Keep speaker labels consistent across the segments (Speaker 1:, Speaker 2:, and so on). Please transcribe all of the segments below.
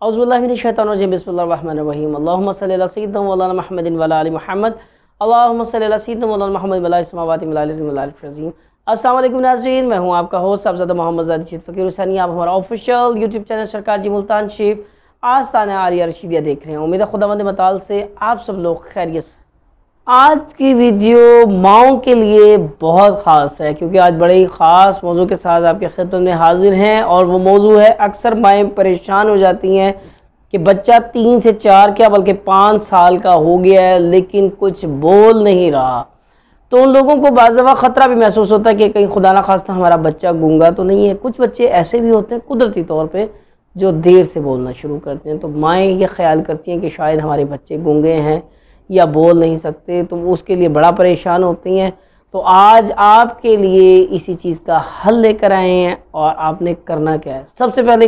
Speaker 1: औज़ुबिल्लाहि मिनश्शैतानिर्रजीम बिस्मिल्लाहिर्रहमानिर्रहीम अल्लाहुम्मा सल्लि अला सय्यिदिना मौलाना मुहम्मदिन व अला आलि मुहम्मद अल्लाहुम्मा सल्लि अला सय्यिदिना मौलाना मुहम्मद व अला समावाति वल अर्ज़ि वल अज़ीम। अस्सलाम वालेकुम नाज़रीन, मैं हूँ आपका होस्ट साहबज़ादा मोहम्मद ज़ादी रशीद फ़कीर हुसैनी। आप हमारा ऑफिशियल यूट्यूब चैनल सरकार जी मुल्तान शरीफ आस्ताना आलिया रशीदिया देख रहे हैं। उम्मीद है खुदावंद मताल से आप सब लोग खैरियत से। आज की वीडियो माओं के लिए बहुत ख़ास है क्योंकि आज बड़े ही ख़ास मौजू के साथ आपके खिदमत में हाजिर हैं और वो मौजू है अक्सर माएँ परेशान हो जाती हैं कि बच्चा 3 से 4 क्या बल्कि 5 साल का हो गया है लेकिन कुछ बोल नहीं रहा। तो उन लोगों को बाज़ दफ़ा ख़तरा भी महसूस होता है कि कहीं खुदा ना खास्ता हमारा बच्चा गूंगा तो नहीं है। कुछ बच्चे ऐसे भी होते हैं कुदरती तौर पे जो देर से बोलना शुरू करते हैं, तो माएँ ये ख्याल करती हैं कि शायद हमारे बच्चे गूंगे हैं या बोल नहीं सकते, तो उसके लिए बड़ा परेशान होती हैं। तो आज आपके लिए इसी चीज़ का हल लेकर आए हैं। और आपने करना क्या है, सबसे पहले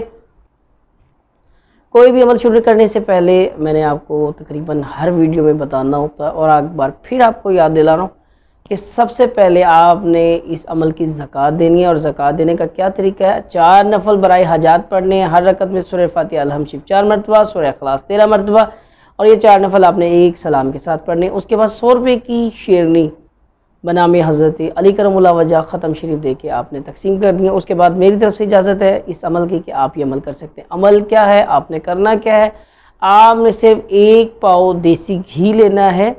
Speaker 1: कोई भी अमल शुरू करने से पहले मैंने आपको तकरीबन हर वीडियो में बताना होता है और एक बार फिर आपको याद दिला रहा हूँ कि सबसे पहले आपने इस अमल की ज़कात देनी है। और ज़कात देने का क्या तरीका है, 4 नफल बराए हाजात पढ़ने हैं। हर रकत में सूरह फातिहा अल-हम शरीफ 4 मरतबा, सूरह इखलास 13 मरतबा, और ये 4 नफल आपने एक सलाम के साथ पढ़ने। उसके बाद 100 रुपये की शेरनी बनामे हज़रत अली करमुल्लाह वजह ख़त्म शरीफ दे के आपने तकसीम कर दिया। उसके बाद मेरी तरफ से इजाज़त है इस अमल की कि आप ये अमल कर सकते हैं। अमल क्या है, आपने करना क्या है, आपने सिर्फ 1 पाव देसी घी लेना है,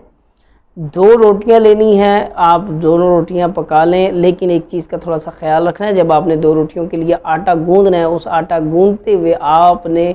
Speaker 1: 2 रोटियां लेनी हैं। आप दोनों रोटियां पका लें, लेकिन एक चीज़ का थोड़ा सा ख्याल रखना है, जब आपने 2 रोटियों के लिए आटा गूंदना है, उस आटा गूंदते हुए आपने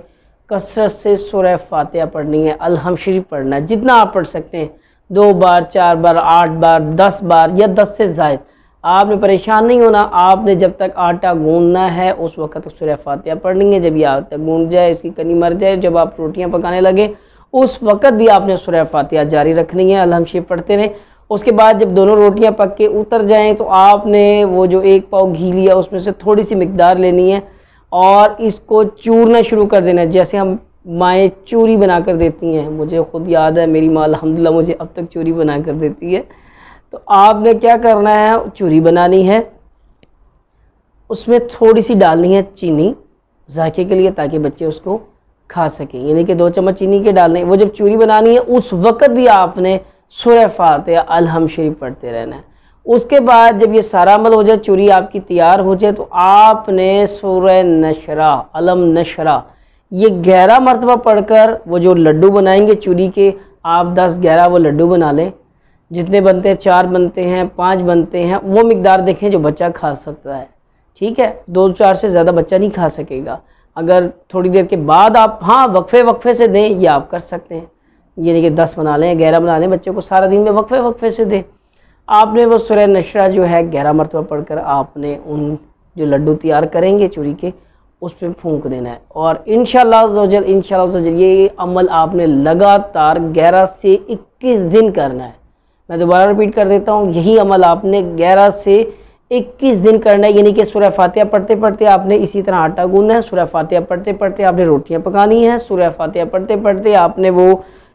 Speaker 1: कसरत से सूरह फातिहा पढ़नी है, अल-हम शरीफ पढ़ना है, जितना आप पढ़ सकते हैं, 2 बार, 4 बार, 8 बार, 10 बार या 10 से ज़ायद। आपने परेशान नहीं होना। आपने जब तक आटा गूंदना है उस वक्त तक सूरह फातिहा पढ़नी है। जब ये आटा गूंद जाए, इसकी कनी मर जाए, जब आप रोटियां पकाने लगे उस वक्त भी आपने सूरह फातिहा जारी रखनी है, अल-हम शरीफ पढ़ते रहें। उसके बाद जब दोनों रोटियां पक के उतर जाएँ तो आपने वो जो 1 पाव घी लिया उसमें से थोड़ी सी मिकदार लेनी है और इसको चूरना शुरू कर देना है, जैसे हम माएँ चूरी बना कर देती हैं। मुझे ख़ुद याद है, मेरी माँ अल्हम्दुलिल्लाह मुझे अब तक चूरी बना कर देती है। तो आपने क्या करना है, चूरी बनानी है, उसमें थोड़ी सी डालनी है चीनी जायके के लिए ताकि बच्चे उसको खा सकें, यानी कि 2 चम्मच चीनी के डालने। वो जब चूरी बनानी है उस वक़्त भी आपने सूरह फातिहा अल-हम शरीफ पढ़ते रहना है। उसके बाद जब ये सारा अमल हो जाए, चूरी आपकी तैयार हो जाए, तो आपने सूरह नशरा अलम नशरा ये 11 मरतबा पढ़कर वो जो लड्डू बनाएंगे चूरी के, आप 10-11 वो लड्डू बना लें। जितने बनते हैं, 4 बनते हैं, 5 बनते हैं, वो मिकदार देखें जो बच्चा खा सकता है। ठीक है, 2-4 से ज़्यादा बच्चा नहीं खा सकेगा। अगर थोड़ी देर के बाद आप वक्फे से दें, ये आप कर सकते हैं, यानी कि 10 बना लें, 11 बना लें, बच्चे को सारा दिन में वक्फे से दें। आपने वो सूरह नशरा जो है 11 मरतबा पढ़कर आपने उन जो लड्डू तैयार करेंगे चूरी के उस पर फूंक देना है। और इंशाअल्लाह ये अमल आपने लगातार 11 से 21 दिन करना है। मैं दोबारा रिपीट कर देता हूँ, यही अमल आपने 11 से 21 दिन करना है, यानी कि सूरह फातिहा पढ़ते पढ़ते आपने इसी तरह आटा गूंदना है, सूरह फातिहा पढ़ते पढ़ते आपने रोटियाँ पकानी है, सूरह फातिहा पढ़ते पढ़ते आपने वो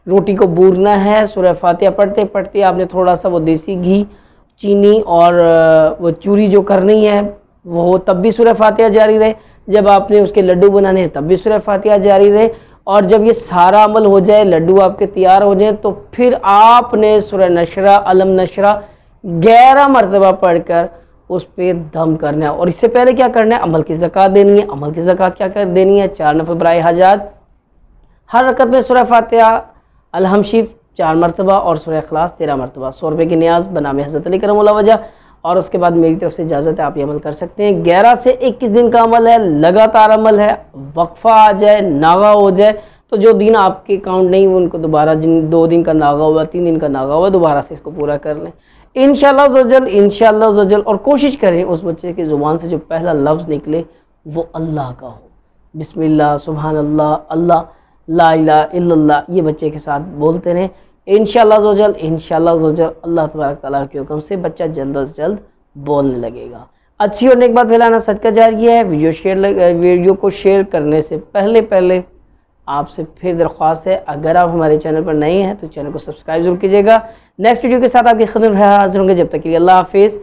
Speaker 1: रोटी को बूरना है, सूरह फातिहा पढ़ते पढ़ते आपने थोड़ा सा वो देसी घी, चीनी और वो चूरी जो करनी है वो तब भी सूरह फातिहा जारी रहे। जब आपने उसके लड्डू बनाने हैं तब भी सूरह फातिहा जारी रहे। और जब ये सारा अमल हो जाए, लड्डू आपके तैयार हो जाए, तो फिर आपने सूरह नशरा अलम नशरा 11 मरतबा पढ़कर उस पर दम करना है। और इससे पहले क्या करना है, अमल की ज़कात देनी है। अमल की ज़कात क्या कर देनी है, 4 नफल बराए हाजात, हर रकत में सूरह फातिहा अल-हम शरीफ 4 मरतबा और सूरह इखलास 13 मरतबा, 100 रुपये की न्याज बनामे हज़रत अली करमुल्लाह वजह। और उसके बाद मेरी तरफ से इजाज़त है, आप ये अमल कर सकते हैं। 11 से 21 दिन का अमल है, लगातार अमल है। वक्फा आ जाए, नागा हो जाए, तो जो दिन आपके काउंट नहीं हुए उनको दोबारा, जिन 2 दिन का नागा हुआ, 3 दिन का नागा हुआ, दोबारा से इसको पूरा कर लें इंशाअल्लाह। और कोशिश करें उस बच्चे की ज़ुबान से जो पहला लफ्ज़ निकले वो अल्लाह का हो। बिस्मिल्लाह, सुभान अल्लाह, अल्लाह, ला इलाहा इल्लल्लाह, ये बच्चे के साथ बोलते रहें। इंशाअल्लाह अल्लाह तबारक तआला के हुक्म से बच्चा जल्द अज जल्द बोलने लगेगा। अच्छी और नेक बात फैलाना सदका जारिया है। वीडियो को शेयर करने से पहले आपसे फिर दरख्वास्त है, अगर आप हमारे चैनल पर नए हैं तो चैनल को सब्सक्राइब जरूर कीजिएगा। नेक्स्ट वीडियो के साथ आपकी खिदमत में हाजिर होंगे। जब तक के लिए अल्लाह हाफिज़।